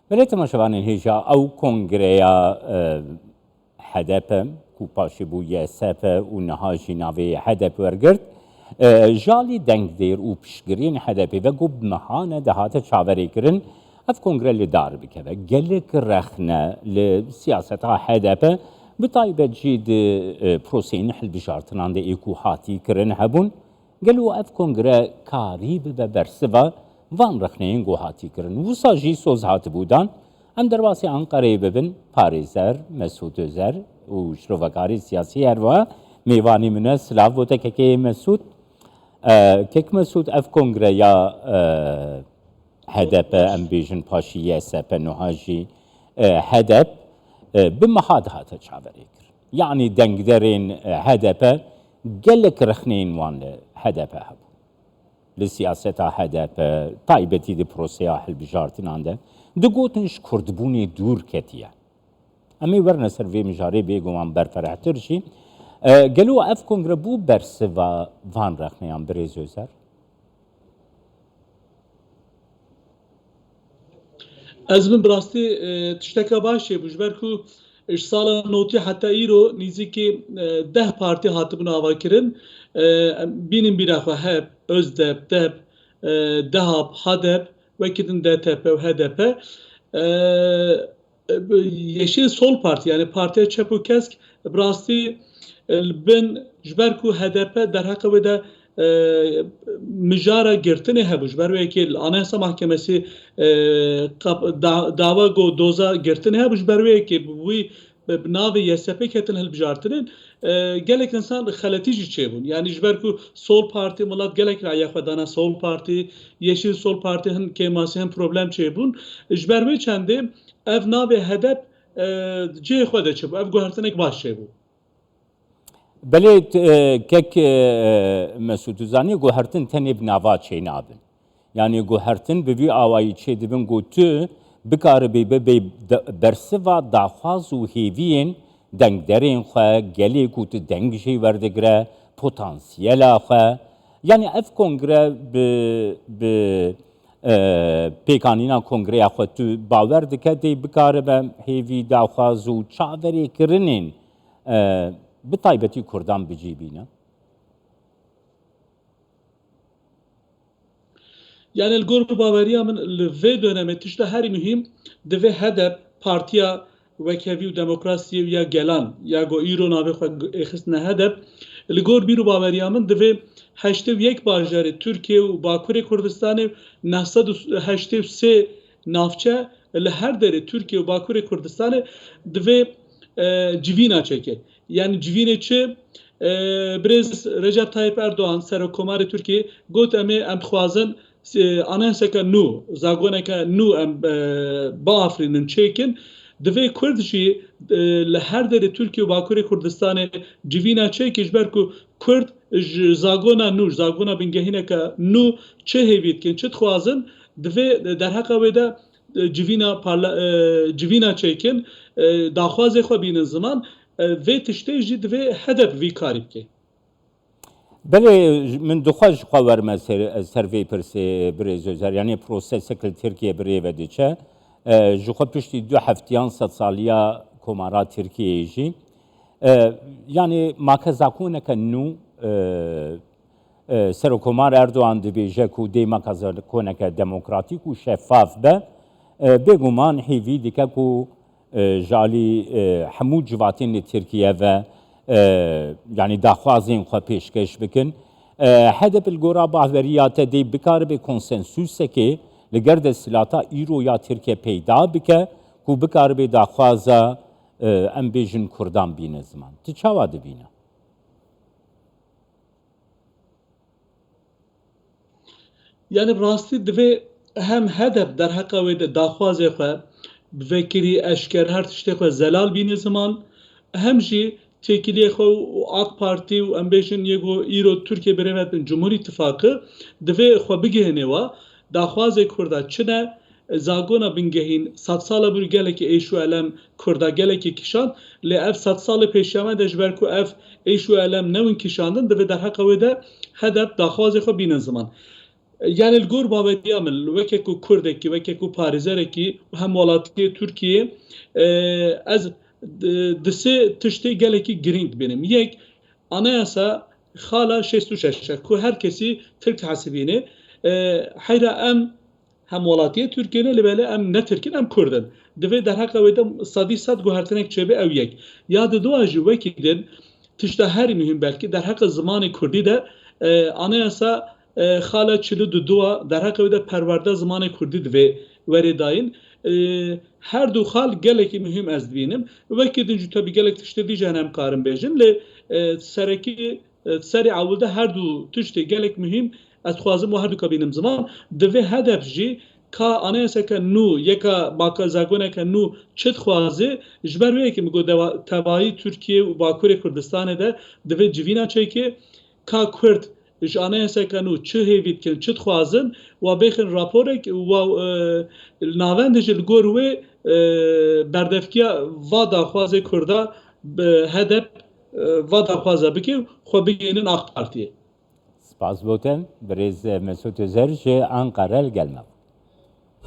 بله تماشاوانین هیجا او کنگریا هدف کو پاشی بو یسف و نهاجی ناوی هدف ورگرد جالی دنگ دیر و پشگرین هدفی و گوب مهانه دهات چاوری کرن اف کنگره لدار بکوه گلک رخنه لسیاست هدف بطایبه جید پروسین حل بجارتنان ده ایکو هاتی کرن هبون گلو اف کنگره کاری ببرسوه وان رخنهین گو هاتی کرن وسا جی سوز هات بودن ام درواسی انقره ببن پاریزر مسعود özer و شروفکاری سیاسی هروا میوانی منه سلاف بوده که مسعود کک مسعود اف کنگره یا هدف ام بیجن پاشیه سپ نهاجی هدف بمحاد هاته چاوری کر یعنی دنگدرین هدف گلک رخنین وان هدف هبو لسیاستا هدف تایبتی دی پروسیا حل بجارتین آنده دو گوتنش کردبونی دور کتیه امی ورنه سروی مجاری بیگوان برفرحتر جی گلو اف کنگره بو برسه و وان رخنیان بریز özer Ez min bi rastî tişteka baş ê bû ji ber ku ji sala notî heta îro nîzîkî 10 partî hatibûn avakirin bînin bîra xwe hep Özdeb, Deb, Dehab, Hadep wekî din DTP û HDP Yeşil Sol Parti yani Partiya Çep û Kesk bi rastî bin ji ber ku HDP derheqê wê de mijara girtinê hebû ji ber wekî li Anayasa Mahkemesî dava got doza girtinê hebû ji ber wekî wî bi navê YSP ketin hilbijartinên gelek insan xeletî jî çêbûn yani ji ber ku Sol Parti milat gelek raya xwe dana Sol Parti Yeşil Sol Parti hin kêmasî hin problem çêbûn ji ber wê çendê ev navê hedef cihê xwe de çêbû ev guhertinek baş çêbû بله کک مسعود زانی گوهرتن تنی بنوا چه نابن یعنی گوهرتن به وی آوایی چه دبن گوتو بکاره به برسوا داخواز و هیوین دنگ درین خواه گلی گوت دنگ جی وردگره پوتانسیلا خواه یعنی اف کنگره به پیکانینا کنگره خواه تو باور دکه دی بکاره به هیوی داخواز و چاوری کرنین بتایبەتی کوردان بجیبینە yani li gor baveriya min li vê dönemê tişta herî mühim divê hedef partiya wekevî û demokrasiyê ya gelan ya got îro navê xwe êxistine hedef li gor bîr û baveriya min divê heştê û yek bajarê Tirkiye û Bakurê Kurdistanê 983 navçe li her derê Tirkiye û Bakurê Kurdistanê divê civîna çeke yani civînê çi Birêz Recep Tayyip Erdoğan Serokkomarê Tirkiye got em dixwazin anayaseka nû zagoneka nû em biafirînin çêkin divê Kurd jî li her derê Tirkiye û Bakurê Kurdistanê civîna çêkî ji ber ku Kurd ji zagona nû zagona bingehîneka nû çi hêvî dikin çi dixwazin divê derheqa wê de civîna çêkin daxwazê xwe bînin ziman vê tiştê jî divê hedef vî karî bike بله من دخواج خواهر ما سروی پرسی بریز özer yani prosesekل Türkiye bire ve diçe جخوا پشتی 2 هفتیان 100 سالیا کمارا ترکیه جی yani makazakune که نو سرکمار اردوان دبیجه کو دی makazakune که دموکراتیک و شفاف به بگومان هیوی دیگه کو جالی همو جواتین ترکیه و yani daxwazên xwe pêşkeş bikin hedef il gora baveriya te dê bikare be konsensûsekê li ger desthilata îro ya Tirkiye peyda bike ku bikare be daxwaza em bêjin Kurdan bîne ziman tu çawa dibîne yani rastî divê hem hedef derheqa wê de daxwazê xwe bi vekirî eşker her tiştê xwe zelal bîne ziman hem jî têkiliyê xwe û AK Parti û em bêjin yego îro Tirkiye birêve bin Cumhurî İttifaqı divê xwe bigihîne we daxwazê Kurda çi ne zagona bingehîn 100 sala bir gelekî êş û elem Kurda gelekî kişand lê ev 100 salê pêşeme de ji ber ku ev êş û elem newin kişandin divê derheqa wê de hedef daxwazê xwe bînin ziman yani gor baveriya min weke ku Kurdekî weke ku parêzerekî hem welatiyê Tirkiye ez di sê tiştê gelekî giring bînim. Yek anayasa xala 66 ku her kesî Tirk hesibîne heyra em hem welatiyê Tirkiye li bele em ne Tirkin em Kurdin. Divê derheqa wê de sadî sad guhertinek çêbe ew yek. Ya di duwa jî wekî din tişta herî mühim belkî derheqa zimanê Kurdî de anayasa xala çili du duwa derheqa wê de perwerde zimanê Kurdî divê werê dayîn. Her du xal gelekî mühim ez dibînim. Wekî din jî tabii gelek tiştê dîje em karim bêjin lê serekî serê awilde her du tiştê gelek mühim ez dixwazim û her du kabînim ziman divê hedef jî ka anayaseke nû yeka bakazagoneke nû çi dixwaze ji ber wê yekê min got tevahî Tirkiye û Bakurê Kurdistanê de divê civîna çêke ka Kurd ji anayaseka nû çi hêvî dikin çi dixwazin wa bêxin raporek wa navendê jî li gor wê berdevkiya va daxwazê Kurda hedef va daxwaza bike xwe bigênin AK Partiye. Spas botem, Birêz Mesut Özer ji Ankara'l gelme.